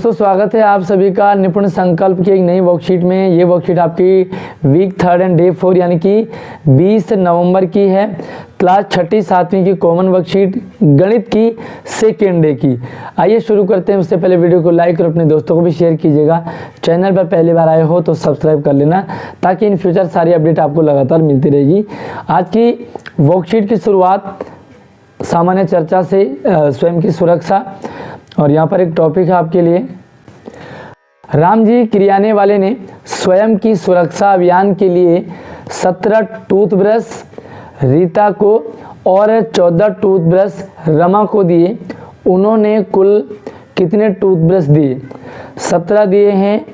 दोस्तों स्वागत है आप सभी का निपुण संकल्प की एक नई वर्कशीट में। ये वर्कशीट आपकी वीक 3 एंड डे 4 यानी कि 20 नवंबर की है। क्लास 6ठी 7वीं की कॉमन वर्कशीट गणित की सेकेंड डे की। आइए शुरू करते हैं। उससे पहले वीडियो को लाइक और अपने दोस्तों को भी शेयर कीजिएगा। चैनल पर पहली बार आए हो तो सब्सक्राइब कर लेना ताकि इन फ्यूचर सारी अपडेट आपको लगातार मिलती रहेगी। आज की वर्कशीट की शुरुआत सामान्य चर्चा से, स्वयं की सुरक्षा, और यहाँ पर एक टॉपिक है आपके लिए। राम जी किरियाने वाले ने स्वयं की सुरक्षा अभियान के लिए 17 टूथब्रश रीता को और 14 टूथब्रश रमा को दिए। उन्होंने कुल कितने टूथब्रश दिए? 17 दिए हैं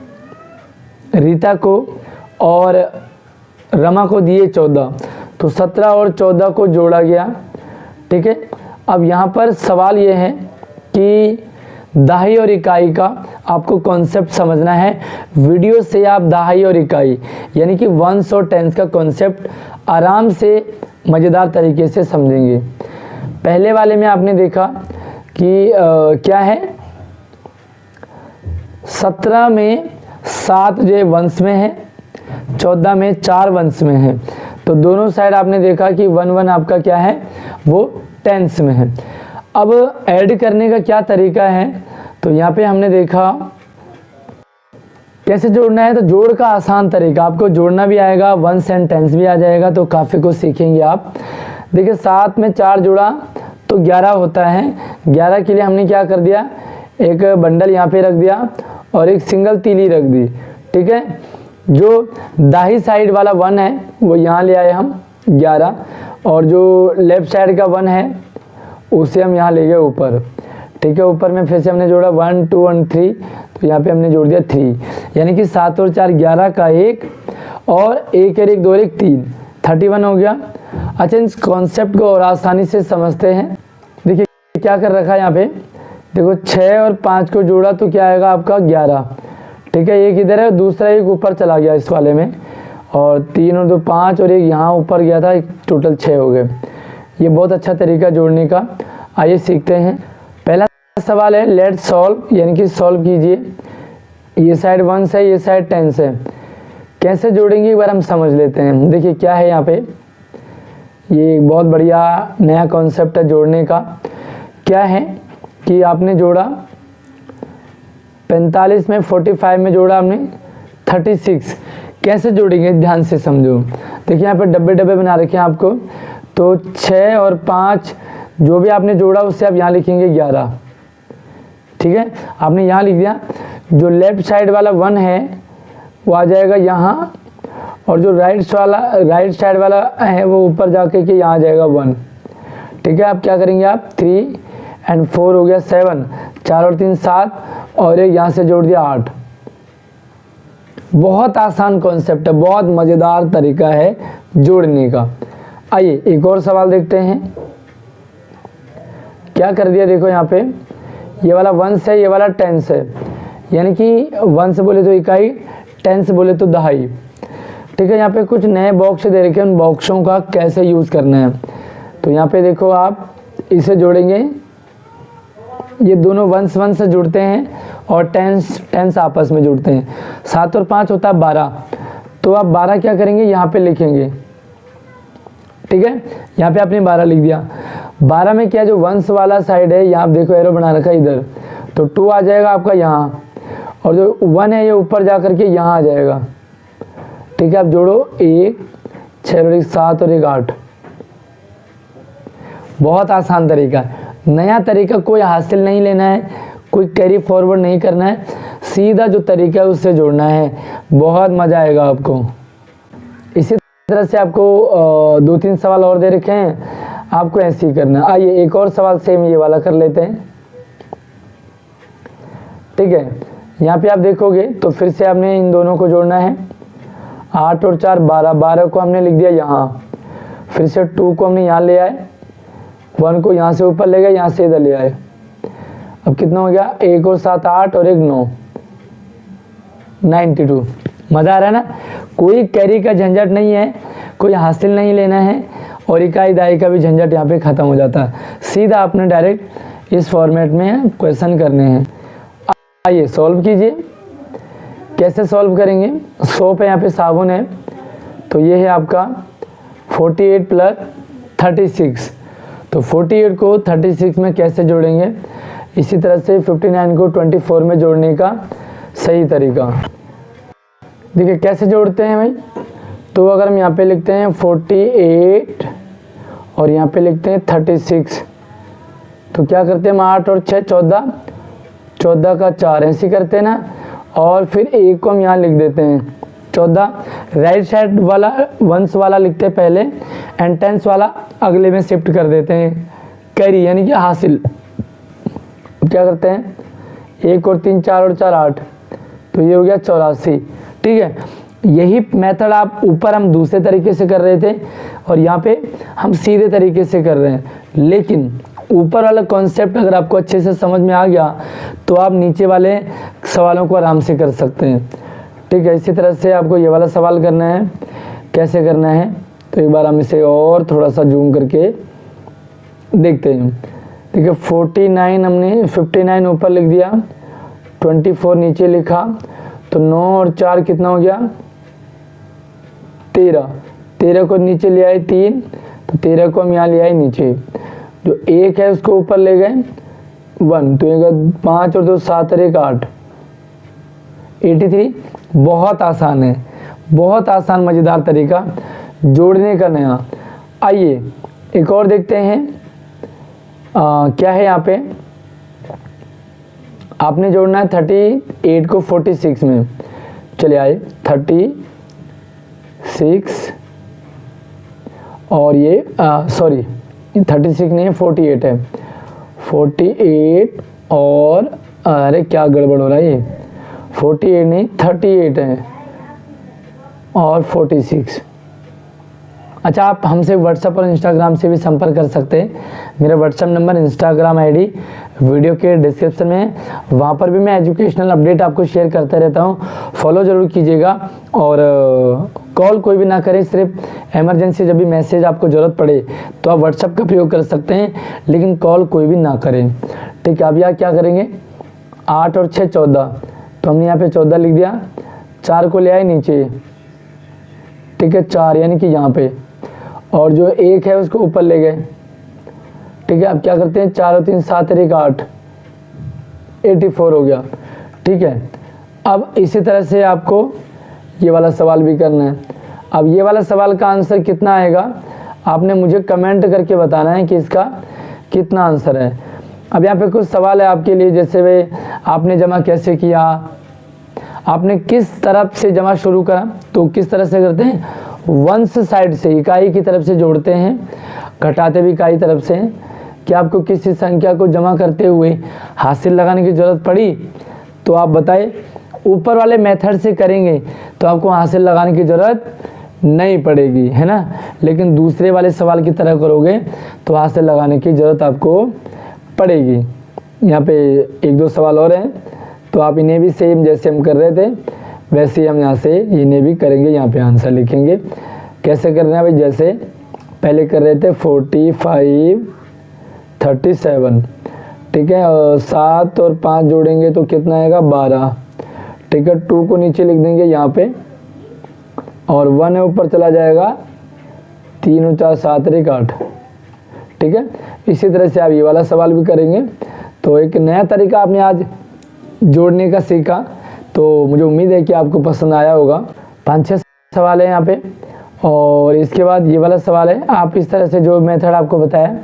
रीता को और रमा को दिए 14, तो 17 और 14 को जोड़ा गया। ठीक है, अब यहाँ पर सवाल ये है कि दहाई और इकाई का आपको कॉन्सेप्ट समझना है। वीडियो से आप दहाई और इकाई यानी कि वंस और टेंस का कॉन्सेप्ट आराम से मज़ेदार तरीके से समझेंगे। पहले वाले में आपने देखा कि क्या है, 17 में 7 जो वंश में है, 14 में 4 वंश में है, तो दोनों साइड आपने देखा कि 1 आपका क्या है, वो टेंस में है। अब ऐड करने का क्या तरीका है, तो यहाँ पे हमने देखा कैसे जोड़ना है। तो जोड़ का आसान तरीका, आपको जोड़ना भी आएगा, वंस एंड टेंस भी आ जाएगा, तो काफ़ी कुछ सीखेंगे आप। देखिए 7 में 4 जोड़ा तो 11 होता है। 11 के लिए हमने क्या कर दिया, एक बंडल यहाँ पे रख दिया और एक सिंगल तीली रख दी। ठीक है, जो दाही साइड वाला 1 है वो यहाँ ले आए हम 11, और जो लेफ्ट साइड का 1 है उसे हम यहाँ ले गए ऊपर। ठीक है, ऊपर में फिर से हमने जोड़ा 1 2 और 3, तो यहाँ पे हमने जोड़ दिया 3, यानी कि 7 और 4 11 का 1 और 1 और 1 2 और 1 3, 31 हो गया। अच्छा, इस कॉन्सेप्ट को और आसानी से समझते हैं। देखिए क्या कर रखा है यहाँ पे, देखो 6 और 5 को जोड़ा तो क्या आएगा आपका 11। ठीक है, एक इधर है, दूसरा एक ऊपर चला गया इस वाले में, और 3 और 2 5 और एक यहाँ ऊपर गया था, टोटल 6 हो गए। ये बहुत अच्छा तरीका जोड़ने का। आइए सीखते हैं। पहला सवाल है लेट सॉल्व, यानी कि सॉल्व कीजिए। ये साइड 1 है, ये साइड 10 है, कैसे जोड़ेंगे एक बार हम समझ लेते हैं। देखिए क्या है यहाँ पे, ये एक बहुत बढ़िया नया कॉन्सेप्ट है जोड़ने का। क्या है कि आपने जोड़ा 45 में 45 में जोड़ा हमने 36, कैसे जोड़ेंगे ध्यान से समझो। देखिए यहाँ पे डब्बे डब्बे बना रखे हैं आपको, तो 6 और 5 जो भी आपने जोड़ा उससे आप यहाँ लिखेंगे 11। ठीक है, आपने यहाँ लिख दिया। जो लेफ्ट साइड वाला 1 है वो आ जाएगा यहाँ, और जो राइट साइड वाला है वो ऊपर जाके के यहाँ आ जाएगा 1। ठीक है, आप क्या करेंगे, आप 3 एंड 4 हो गया 7, 4 और 3 7, और एक यहाँ से जोड़ दिया 8। बहुत आसान कॉन्सेप्ट है, बहुत मज़ेदार तरीका है जोड़ने का। आइए एक और सवाल देखते हैं। क्या कर दिया, देखो यहाँ पे ये वाला 1 है, ये वाला 10 है, यानी कि 1 बोले तो इकाई, 10 बोले तो दहाई। ठीक है, यहाँ पे कुछ नए बॉक्स दे रखे हैं, उन बॉक्सों का कैसे यूज़ करना है। तो यहाँ पे देखो आप इसे जोड़ेंगे, ये दोनों 1 से जुड़ते हैं और 10 आपस में जुड़ते हैं। 7 और 5 होता है 12, तो आप 12 क्या करेंगे, यहाँ पे लिखेंगे। ठीक है, यहाँ पे आपने 12 लिख दिया। 12 में क्या, जो 1 वाला साइड है यहाँ देखो एरो बना रखा है इधर, तो 2 आ जाएगा आपका यहाँ, और जो 1 है ये ऊपर जा करके यहाँ आ जाएगा। ठीक है, आप जोड़ो 1 6 और 1 7 और 1 8। बहुत आसान तरीका है, नया तरीका, कोई हासिल नहीं लेना है, कोई कैरी फॉरवर्ड नहीं करना है, सीधा जो तरीका है उससे जोड़ना है। बहुत मज़ा आएगा आपको। इसी तरह से आपको 2-3 सवाल और दे रखे हैं, आपको ऐसे ही करना है। आइए एक और सवाल सेम ये वाला कर लेते हैं। ठीक है, यहाँ पे आप देखोगे तो फिर से आपने इन दोनों को जोड़ना है। 8 और 4 12, 12 को हमने लिख दिया यहाँ, फिर से 2 को हमने यहाँ ले आए, 1 को यहाँ से ऊपर ले गए, यहाँ से इधर ले आए। अब कितना हो गया, 1 और 7 8 और 1 9, 92। मज़ा आ रहा है ना, कोई कैरी का झंझट नहीं है, कोई हासिल नहीं लेना है, और इकाई दाई का भी झंझट यहाँ पे ख़त्म हो जाता है। सीधा आपने डायरेक्ट इस फॉर्मेट में क्वेश्चन करने हैं। आइए सॉल्व कीजिए। कैसे सॉल्व करेंगे, सोप है यहाँ पे, साबुन है, तो ये है आपका 48 प्लस 36। तो 48 को 36 में कैसे जोड़ेंगे, इसी तरह से 59 को 24 में जोड़ने का सही तरीका देखिए कैसे जोड़ते हैं भाई। तो अगर हम यहाँ पे लिखते हैं 48 और यहाँ पे लिखते हैं 36, तो क्या करते हैं हम 8 और 6 14, 14 का 4 ऐसे करते हैं ना, और फिर एक को हम यहाँ लिख देते हैं 14। राइट साइड वाला वंस वाला लिखते हैं पहले, एंड टेंस वाला अगले में शिफ्ट कर देते हैं, कैरी यानी कि हासिल। क्या करते हैं 1 और 3 4 और 4 8, तो ये हो गया 84। ठीक है, यही मेथड आप ऊपर हम दूसरे तरीके से कर रहे थे और यहाँ पे हम सीधे तरीके से कर रहे हैं, लेकिन ऊपर वाला कॉन्सेप्ट अगर आपको अच्छे से समझ में आ गया तो आप नीचे वाले सवालों को आराम से कर सकते हैं। ठीक है, इसी तरह से आपको ये वाला सवाल करना है। कैसे करना है, तो एक बार हम इसे और थोड़ा सा जूम करके देखते हैं। ठीक है, 49 हमने 59 ऊपर लिख दिया, 24 नीचे लिखा, तो 9 और 4 कितना हो गया 13। 13 को नीचे ले आए 3, तो 13 को हम यहाँ ले आए नीचे, जो 1 है उसको ऊपर ले गए 1, तो 5 और 2 7 और 1 8, 83। बहुत आसान है, बहुत आसान मज़ेदार तरीका जोड़ने का नया। आइए एक और देखते हैं। क्या है यहाँ पे, आपने जोड़ना है 38 को 46 में। चलिए आए 36 और ये सॉरी 36 नहीं है 48 है, 48 और अरे क्या गड़बड़ हो रहा है, ये 48 नहीं 38 है और 46। अच्छा, आप हमसे व्हाट्सएप और इंस्टाग्राम से भी संपर्क कर सकते हैं। मेरा WhatsApp number, Instagram ID video के डिस्क्रिप्शन में है, वहाँ पर भी मैं एजुकेशनल अपडेट आपको शेयर करता रहता हूँ, फॉलो ज़रूर कीजिएगा। और कॉल कोई भी ना करें, सिर्फ इमरजेंसी जब भी मैसेज आपको ज़रूरत पड़े तो आप व्हाट्सएप का प्रयोग कर सकते हैं, लेकिन कॉल कोई भी ना करें। ठीक है, अब यहाँ क्या करेंगे 8 और 6 14, तो हमने यहाँ पे 14 लिख दिया, 4 को ले आए नीचे। ठीक है, 4 यानी कि यहाँ पे, और जो 1 है उसको ऊपर ले गए। ठीक है, अब क्या करते हैं 4 और 3 7 और 1 8, 84 हो गया। ठीक है, अब इसी तरह से आपको ये वाला सवाल भी करना है। अब ये वाला सवाल का आंसर कितना आएगा आपने मुझे कमेंट करके बताना है कि इसका कितना आंसर है। अब यहाँ पे कुछ सवाल है आपके लिए, जैसे वे आपने जमा कैसे किया, आपने किस तरफ से जमा शुरू करा, तो किस तरह से करते हैं वंस साइड से, इकाई की तरफ से जोड़ते हैं, घटाते भी इकाई तरफ से। क्या आपको किसी संख्या को जमा करते हुए हासिल लगाने की ज़रूरत पड़ी, तो आप बताएं। ऊपर वाले मेथड से करेंगे तो आपको हासिल लगाने की ज़रूरत नहीं पड़ेगी, है ना, लेकिन दूसरे वाले सवाल की तरह करोगे तो हासिल लगाने की ज़रूरत आपको पड़ेगी। यहाँ पे 1-2 सवाल और हैं, तो आप इन्हें भी सेम जैसे हम कर रहे थे वैसे ही हम यहाँ से इन्हें भी करेंगे, यहाँ पे आंसर लिखेंगे। कैसे करना है भाई, जैसे पहले कर रहे थे 45 37। ठीक है, और 7 और 5 जोड़ेंगे तो कितना आएगा 12। ठीक है, 2 को नीचे लिख देंगे यहाँ पे, और 1 है ऊपर चला जाएगा, 3 और 4 7 और 1 8। ठीक है, इसी तरह से आप ये वाला सवाल भी करेंगे। तो एक नया तरीका आपने आज जोड़ने का सीखा, तो मुझे उम्मीद है कि आपको पसंद आया होगा। 5-6 सवाल है यहाँ पे, और इसके बाद ये वाला सवाल है। आप इस तरह से जो मेथड आपको बताया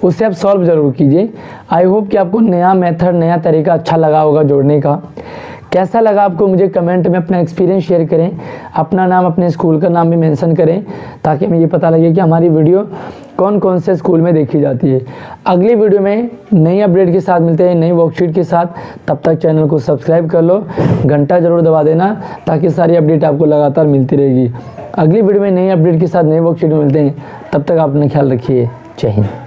उससे आप सॉल्व ज़रूर कीजिए। आई होप कि आपको नया मेथड, नया तरीका अच्छा लगा होगा जोड़ने का। कैसा लगा आपको मुझे कमेंट में अपना एक्सपीरियंस शेयर करें, अपना नाम, अपने स्कूल का नाम भी मेंशन करें, ताकि हमें ये पता लगे कि हमारी वीडियो कौन कौन से स्कूल में देखी जाती है। अगली वीडियो में नई अपडेट के साथ मिलते हैं, नई वर्कशीट के साथ। तब तक चैनल को सब्सक्राइब कर लो, घंटा ज़रूर दबा देना, ताकि सारी अपडेट आपको लगातार मिलती रहेगी। अगली वीडियो में नई अपडेट के साथ नई वर्कशीट में मिलते हैं, तब तक आप अपना ख्याल रखिए। जय हिंद।